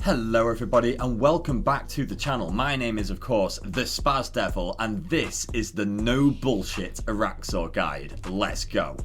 Hello everybody and welcome back to the channel. My name is of course TheSpazDevil and this is the no bullshit Araxxor guide. Let's go.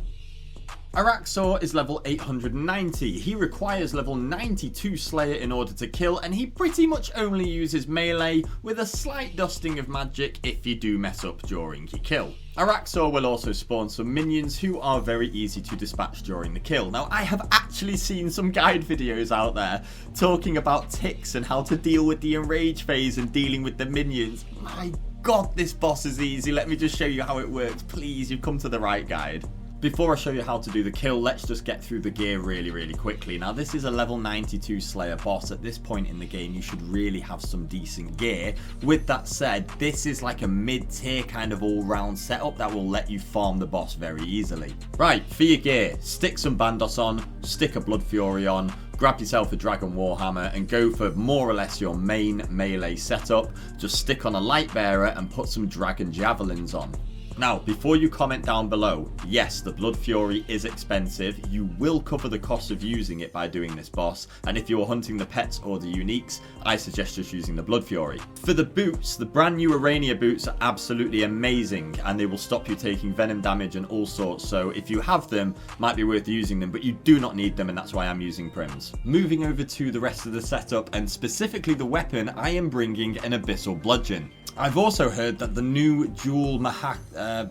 Araxxor is level 890. He requires level 92 Slayer in order to kill, and he pretty much only uses melee with a slight dusting of magic if you do mess up during your kill. Araxxor will also spawn some minions who are very easy to dispatch during the kill. Now, I have actually seen some guide videos out there talking about ticks and how to deal with the Enraged phase and dealing with the minions. My god, this boss is easy. Let me just show you how it works. Please, you've come to the right guide. Before I show you how to do the kill, let's just get through the gear really quickly. Now, this is a level 92 Slayer boss. At this point in the game, you should really have some decent gear. With that said, this is like a mid-tier kind of all-round setup that will let you farm the boss very easily. Right, for your gear, stick some Bandos on, stick a Blood Fury on, grab yourself a Dragon Warhammer and go for more or less your main melee setup. Just stick on a Light Bearer and put some Dragon Javelins on. Now, before you comment down below, yes, the Blood Fury is expensive. You will cover the cost of using it by doing this boss, and if you're hunting the pets or the uniques, I suggest just using the Blood Fury. For the boots, the brand new Arania boots are absolutely amazing, and they will stop you taking venom damage and all sorts, so if you have them, might be worth using them, but you do not need them, and that's why I'm using Prims. Moving over to the rest of the setup, and specifically the weapon, I am bringing an Abyssal Bludgeon. I've also heard that the new dual Makanaka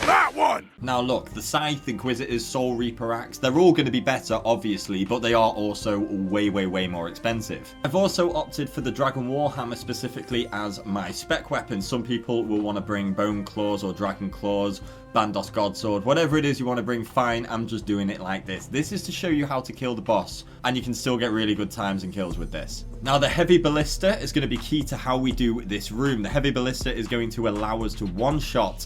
that one! Now look, the Scythe, Inquisitors, Soul Reaper Axe, they're all going to be better, obviously, but they are also way more expensive. I've also opted for the Dragon Warhammer specifically as my spec weapon. Some people will want to bring Bone Claws or Dragon Claws, Bandos Godsword, whatever it is you want to bring, fine, I'm just doing it like this. This is to show you how to kill the boss, and you can still get really good times and kills with this. Now, the Heavy Ballista is going to be key to how we do this room. The Heavy Ballista is going to allow us to one-shot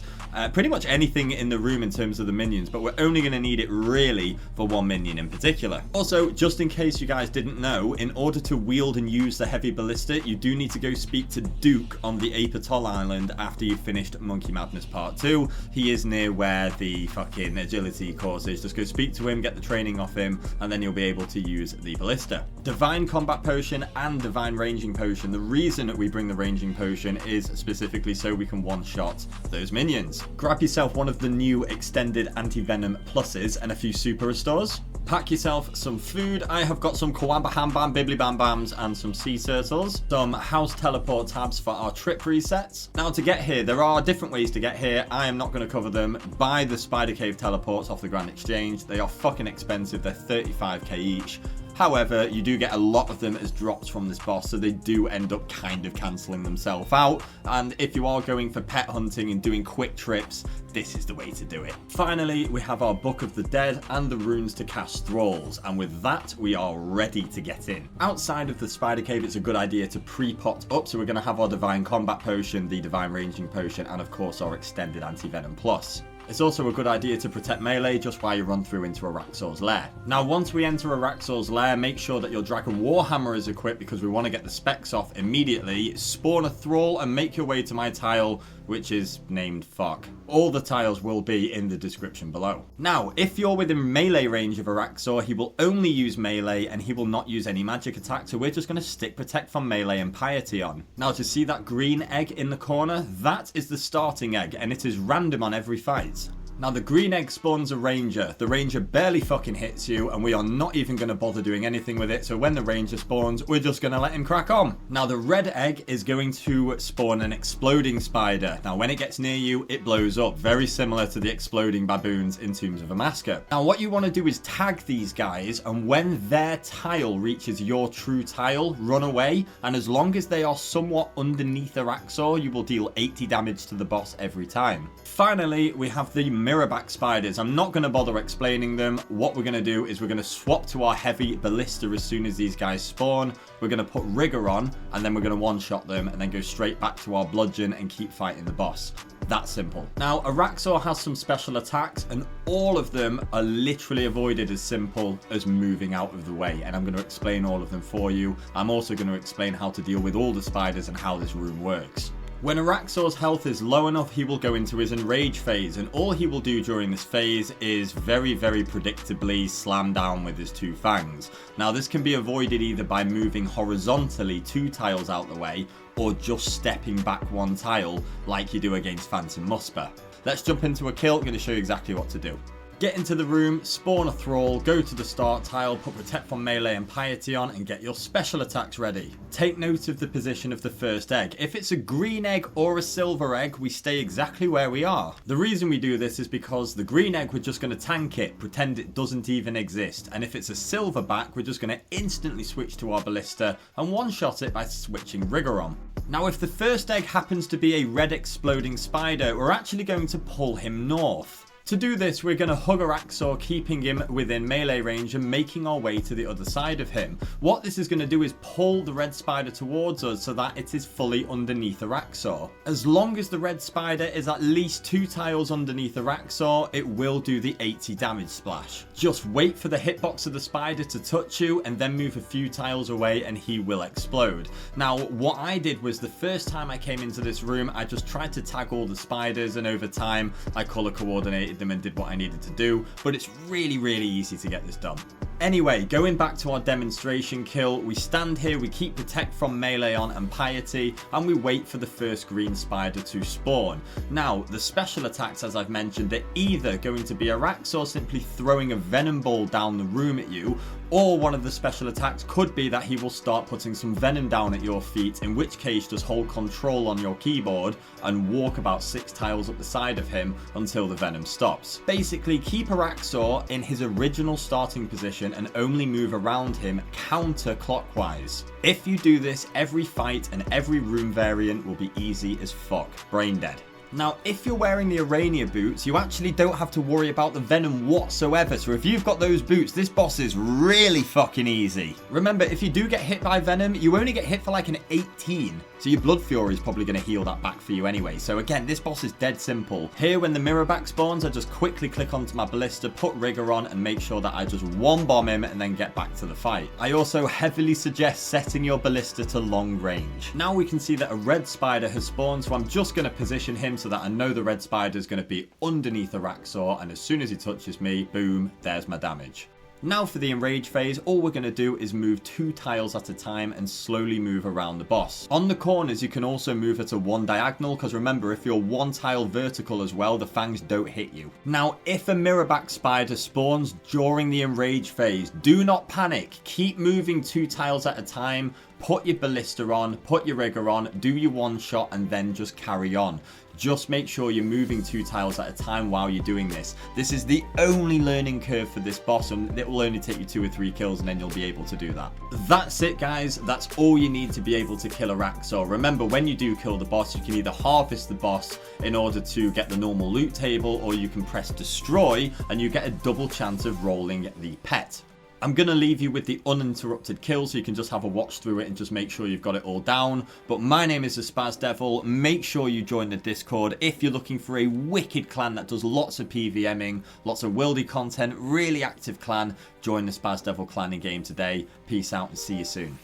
pretty much anything in the room in terms of the minions, but we're only going to need it really for one minion in particular. Also, just in case you guys didn't know, in order to wield and use the Heavy Ballista, you do need to go speak to Duke on the Ape Atoll Island after you've finished Monkey Madness Part 2. He is near where the fucking agility course is. Just go speak to him, get the training off him, and then you'll be able to use the Ballista. Divine Combat Potion and Divine Ranging Potion. The reason that we bring the Ranging Potion is specifically so we can one-shot those minions. Grab yourself one of the new extended anti-venom pluses and a few super restores. Pack yourself some food. I have got some Kawamba Ham Bam, Bibbly Bam Bams, and some sea turtles. Some house teleport tabs for our trip resets. Now, to get here, there are different ways to get here. I am not going to cover them. Buy the Spider Cave teleports off the Grand Exchange. They are fucking expensive. They're 35k each. However, you do get a lot of them as drops from this boss, so they do end up kind of cancelling themselves out. And if you are going for pet hunting and doing quick trips, this is the way to do it. Finally, we have our Book of the Dead and the runes to cast thralls, and with that, we are ready to get in. Outside of the Spider Cave, it's a good idea to pre-pot up, so we're going to have our Divine Combat Potion, the Divine Ranging Potion, and of course our Extended Anti-Venom Plus. It's also a good idea to protect melee just while you run through into Araxxor's lair. Now, once we enter Araxxor's lair, make sure that your Dragon Warhammer is equipped because we want to get the specs off immediately. Spawn a thrall and make your way to my tile, which is named Fuck. All the tiles will be in the description below. Now, if you're within melee range of Araxxor, he will only use melee and he will not use any magic attack, so we're just going to stick Protect from Melee and Piety on. Now, to see that green egg in the corner, that is the starting egg, and it is random on every fight. Now, the green egg spawns a ranger. The ranger barely fucking hits you, and we are not even going to bother doing anything with it, so when the ranger spawns, we're just going to let him crack on. Now, the red egg is going to spawn an exploding spider. Now, when it gets near you, it blows up, very similar to the exploding baboons in Tombs of Amaska. Now, what you want to do is tag these guys, and when their tile reaches your true tile, run away, and as long as they are somewhat underneath Araxxor, you will deal 80 damage to the boss every time. Finally, we have the mirrorback spiders. I'm not going to bother explaining them. What we're going to do is we're going to swap to our Heavy Ballista as soon as these guys spawn. We're going to put Rigor on, and then we're going to one-shot them, and then go straight back to our Bludgeon and keep fighting the boss. That simple. Now, Araxxor has some special attacks, and all of them are literally avoided as simple as moving out of the way, and I'm going to explain all of them for you. I'm also going to explain how to deal with all the spiders and how this room works. When Araxxor's health is low enough, he will go into his Enraged phase, and all he will do during this phase is very predictably slam down with his 2 fangs. Now this can be avoided either by moving horizontally 2 tiles out the way, or just stepping back 1 tile like you do against Phantom Musper. Let's jump into a kill. I'm going to show you exactly what to do. Get into the room, spawn a thrall, go to the start tile, put Protect from Melee and Piety on, and get your special attacks ready. Take note of the position of the first egg. If it's a green egg or a silver egg, we stay exactly where we are. The reason we do this is because the green egg, we're just going to tank it, pretend it doesn't even exist. And if it's a silver back, we're just going to instantly switch to our ballista and one-shot it by switching Rigor on. Now if the first egg happens to be a red exploding spider, we're actually going to pull him north. To do this, we're going to hug Araxxor, keeping him within melee range and making our way to the other side of him. What this is going to do is pull the red spider towards us so that it is fully underneath Araxxor. As long as the red spider is at least 2 tiles underneath Araxxor, it will do the 80 damage splash. Just wait for the hitbox of the spider to touch you and then move a few tiles away and he will explode. Now what I did was, the first time I came into this room, I just tried to tag all the spiders, and over time I color coordinated them and did what I needed to do, but it's really easy to get this done. Anyway, going back to our demonstration kill, we stand here, we keep Protect from Melee on and Piety, and we wait for the first green spider to spawn. Now, the special attacks, as I've mentioned, are either going to be Araxxor simply throwing a venom ball down the room at you, or one of the special attacks could be that he will start putting some venom down at your feet, in which case just hold control on your keyboard and walk about 6 tiles up the side of him until the venom stops. Basically, keep Araxxor in his original starting position and only move around him counterclockwise. If you do this, every fight and every room variant will be easy as fuck. Brain dead. Now, if you're wearing the Arania boots, you actually don't have to worry about the venom whatsoever. So if you've got those boots, this boss is really fucking easy. Remember, if you do get hit by venom, you only get hit for like an 18. So your Blood Fury is probably going to heal that back for you anyway. So again, this boss is dead simple. Here, when the mirror back spawns, I just quickly click onto my ballista, put Rigor on, and make sure that I just one bomb him and then get back to the fight. I also heavily suggest setting your ballista to long range. Now we can see that a red spider has spawned, so I'm just going to position him so that I know the red spider is going to be underneath Araxxor, and as soon as he touches me, boom, there's my damage. Now for the Enraged phase, all we're going to do is move 2 tiles at a time and slowly move around the boss. On the corners, you can also move it to 1 diagonal, because remember, if you're 1 tile vertical as well, the fangs don't hit you. Now, if a mirrorback spider spawns during the Enraged phase, do not panic. Keep moving 2 tiles at a time, put your ballista on, put your Rigor on, do your one shot, and then just carry on. Just make sure you're moving 2 tiles at a time while you're doing this. This is the only learning curve for this boss, and it will only take you 2 or 3 kills and then you'll be able to do that. That's it, guys. That's all you need to be able to kill Araxxor. Remember, when you do kill the boss, you can either harvest the boss in order to get the normal loot table, or you can press destroy and you get a double chance of rolling the pet. I'm going to leave you with the uninterrupted kill so you can just have a watch through it and just make sure you've got it all down. But my name is TheSpazDevil. Make sure you join the Discord if you're looking for a wicked clan that does lots of PVMing, lots of worldy content, really active clan. Join the TheSpazDevil clan in game today. Peace out and see you soon.